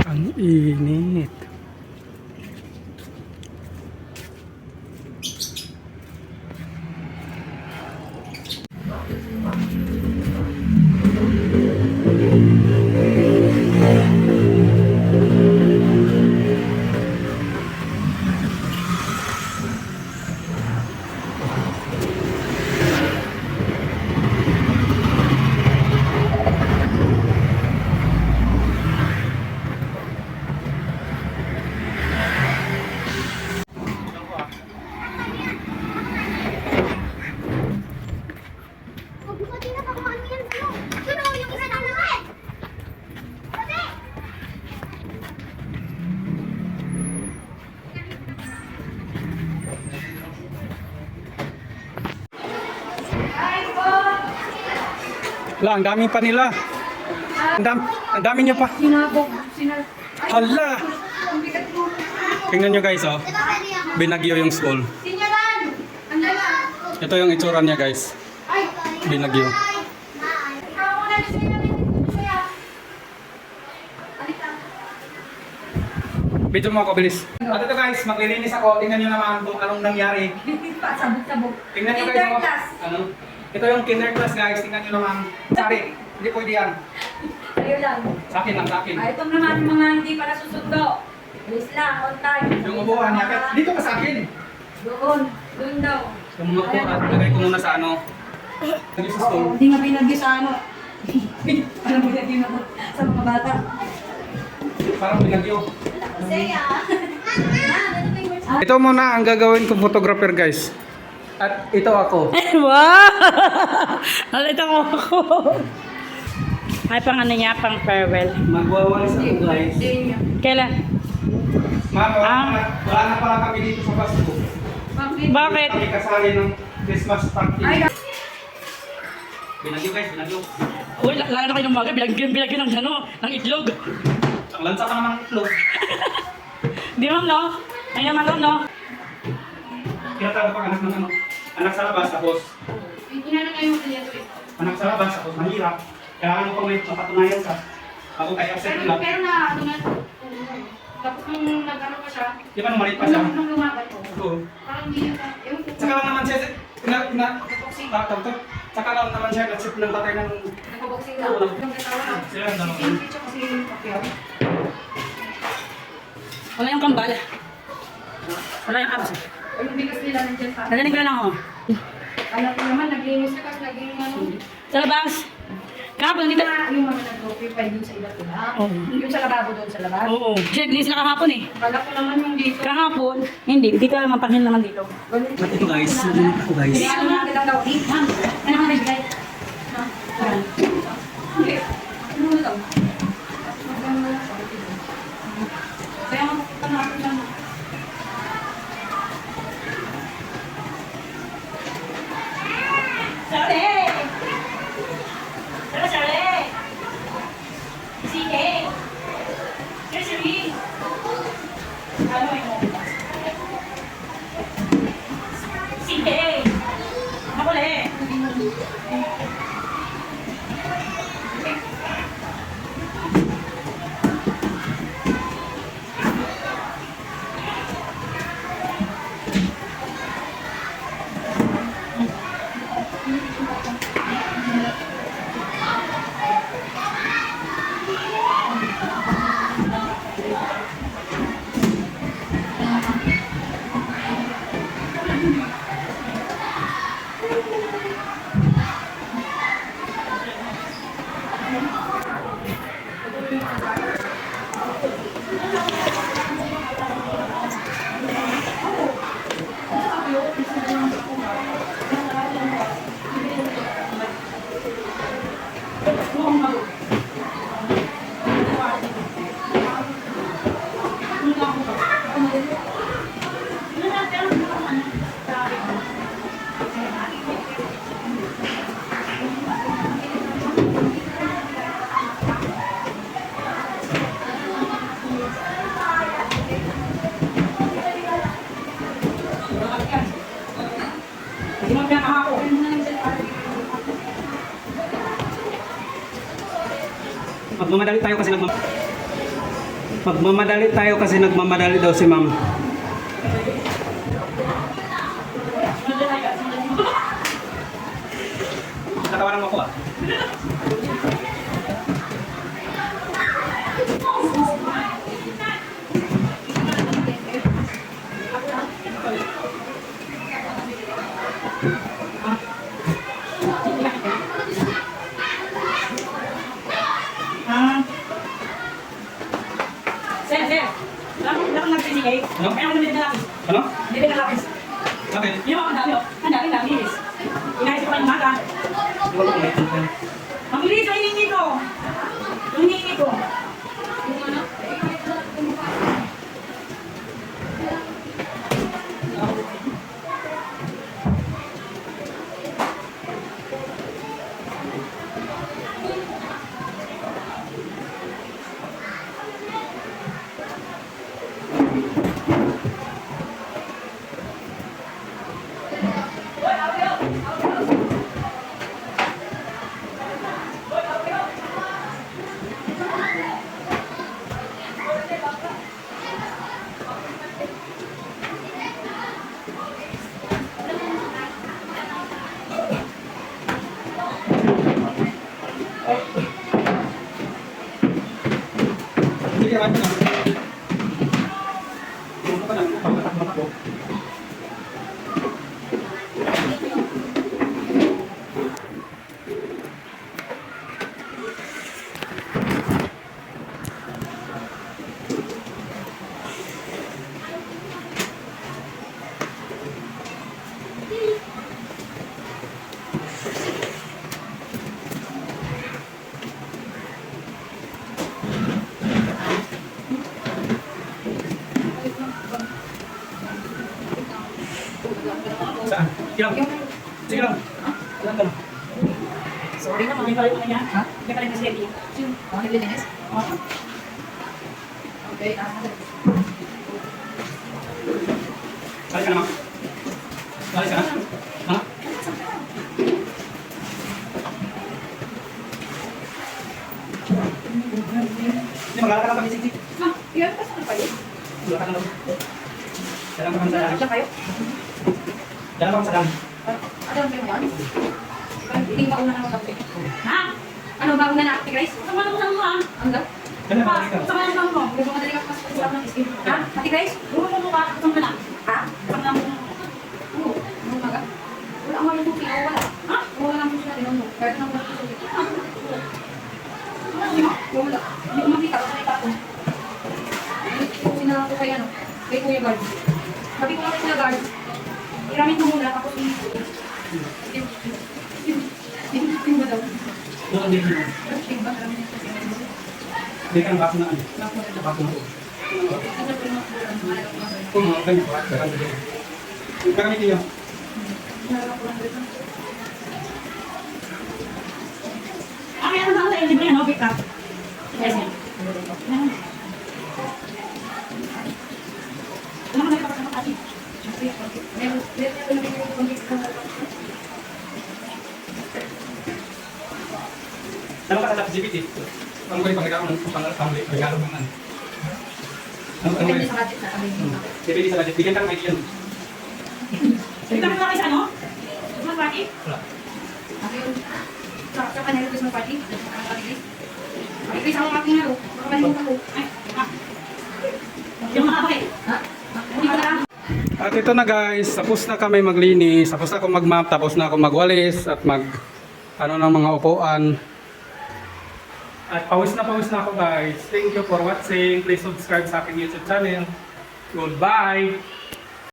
Ang init. Wala, ang dami pa nila. Ang dami niya pa. Hala! Tingnan nyo guys, oh. Binagyo yung school. Ito yung itsura niya guys. Binagyo. Video mo ako, bilis. At ito guys, maglilinis ako. Tingnan nyo naman kung anong nangyari. Sabog-sabog. Tingnan nyo guys, oh. Ano? Ito yung kinder class guys. Tingnan nyo naman. Sorry, hindi pwede yan. Sa'yo lang. Sa akin lang, sa akin. Ito naman yung mga hindi pa nasusundo. Bilis lang, on time. Yung upuan niya. Dito ka sa akin. Doon daw. Yung mga po at lagay ko muna sa ano. Lagay sa school. Hindi nga binagyo sa ano. Alam mo binagyo na sa mga bata. Parang binagyo. Ito muna ang gagawin kong photographer guys. At ito ako. Wow! Nakita mo ako. Ay, pang ano niya, pang farewell. Magwawalis ako guys. Kailan? Ma'am, wala na pala kami dito sa Pasko. Bakit? Kami kasali ng Christmas party. Binagyo guys, binagyo. Uy, lalo na kayo ng mga bilagyan ng ano, ng itlog. Ang lansa ka naman ng itlog. Di ma'am, no? Ay naman, no? Kinatago pag anak ng ano. Anak sa labas, tapos. Anak sa labas, tapos mahirap. Kailangan mo pang may mapatunayan ka. Ako kay accept lang. Pero na, ano na, tapos nung nag-ano pa siya, Di ba nung maliit pa siya? nung lumaban ko, Oo. parang hindi na, yung Tsaka lang naman siya, tsaka lang naman siya, nagsip ng tatay ng... nagpaboxing na, yung kasawa na, Sila ang dalawa. si Pinky kasi yung Pacquiao. Wala yung kambal. Wala yung abs. O yung bigas nila nandiyan sa, Narinig ko na lang, oh. alam ko naman, naglinis na kasi naging ano, Sa labas. Kahapon, dito. yung mga nag-occupy dun sa iba't iba. Oo. Yung sa lababo doon sa labas. Oo. Siya, hindi sila kahapon eh. Akala ko naman yung dito. Kahapon, hindi. Dito naman, panghin naman dito. At ito guys, ako guys. Kaya ano na kitang daw, ma'am, ano ka nagbigay? Hindi. Ano mo daw? Magkano na lang. Kaya mapupunta natin lang. Sale! Tara, Sale! Sige! Sir, Siri! Ano mo? Sige! Makuli! Kaya ako. Magmamadali tayo kasi nagmamadali daw si ma'am. Natawanan mo ako ah. Sir. Lakang nagsisigay. Ano? Kaya ako nabili na lapis. Ano? Bili na lapis. Okay. Yung mga dami, oh. Ang dami lapis. Inaisip ko yung maga. Ang bilis, ay hiningi ko. Yung hiningi ko. Sige, ano na? Ano pa na? Pagkatakbo ako. Saan? Sige lang. Sige lang. Ilan ka lang? Sorry naman, may palit niya. Ha? May palit na siya. Oh, naglilinis? Oo. Okay, Balik ka naman. Balik ka na. Ha? Hindi, maglalakad lang kami, sige. Iyan pa sa kapalit? Maglalakad lang. Dalang ka kami sa daan. Siya kayo? Dalang ka kami sa daan. Ano ang kayo yan? Hindi ba una na mag-update? Ha? Ano ba una na update, Grace? Sama na ko ng mga. Ano daw? Dalang ka kami. Sama na mo. Hindi ba madali ka pasok sa ng skin? Ha? Ate Grace? Bumo mo ka. Sama na. Ha? Sama na mo. Oo. Ano maga? Wala ang mga tuki. Wala. Ha? Wala lang po sila. Tinunod. Kahit nang wala po sila. Wala. Hindi ko makita. Kasi ako. Kung sinala ko kay ano? Kay Kuya Guard. Sabi ko nga kay Kuya Guard. Iramin mo muna. Tapos yung ba daw? Doon din yun. Yung ba? Hindi ka ng baso na ano. Baso na. Oo, ganyan. Gagamitin yun. Ah, meron lang sa libre, no? Pick up. Yes, yan. Alam mo na ito kasama ka, Ati. Ano ka sa GPT? Ang ko yung pangregalo ng pangregalo ng ano? Ano Depende yung sa budget na kami. GPT sa budget? Bigyan ka ng idea. Ito mo na sa ano? Mas party? Wala. Ako yun. Sa kanila Christmas party. Pakikris ako aking laro. Baka malimutan ko. Ay, ha? Yung mga bakit? Ha? Hindi ko na. At ito na guys, tapos na kami maglinis, tapos na ako mag-map, tapos na ako magwalis at mag ano ng mga upuan. At pawis na ako guys. Thank you for watching. Please subscribe sa aking YouTube channel. Goodbye!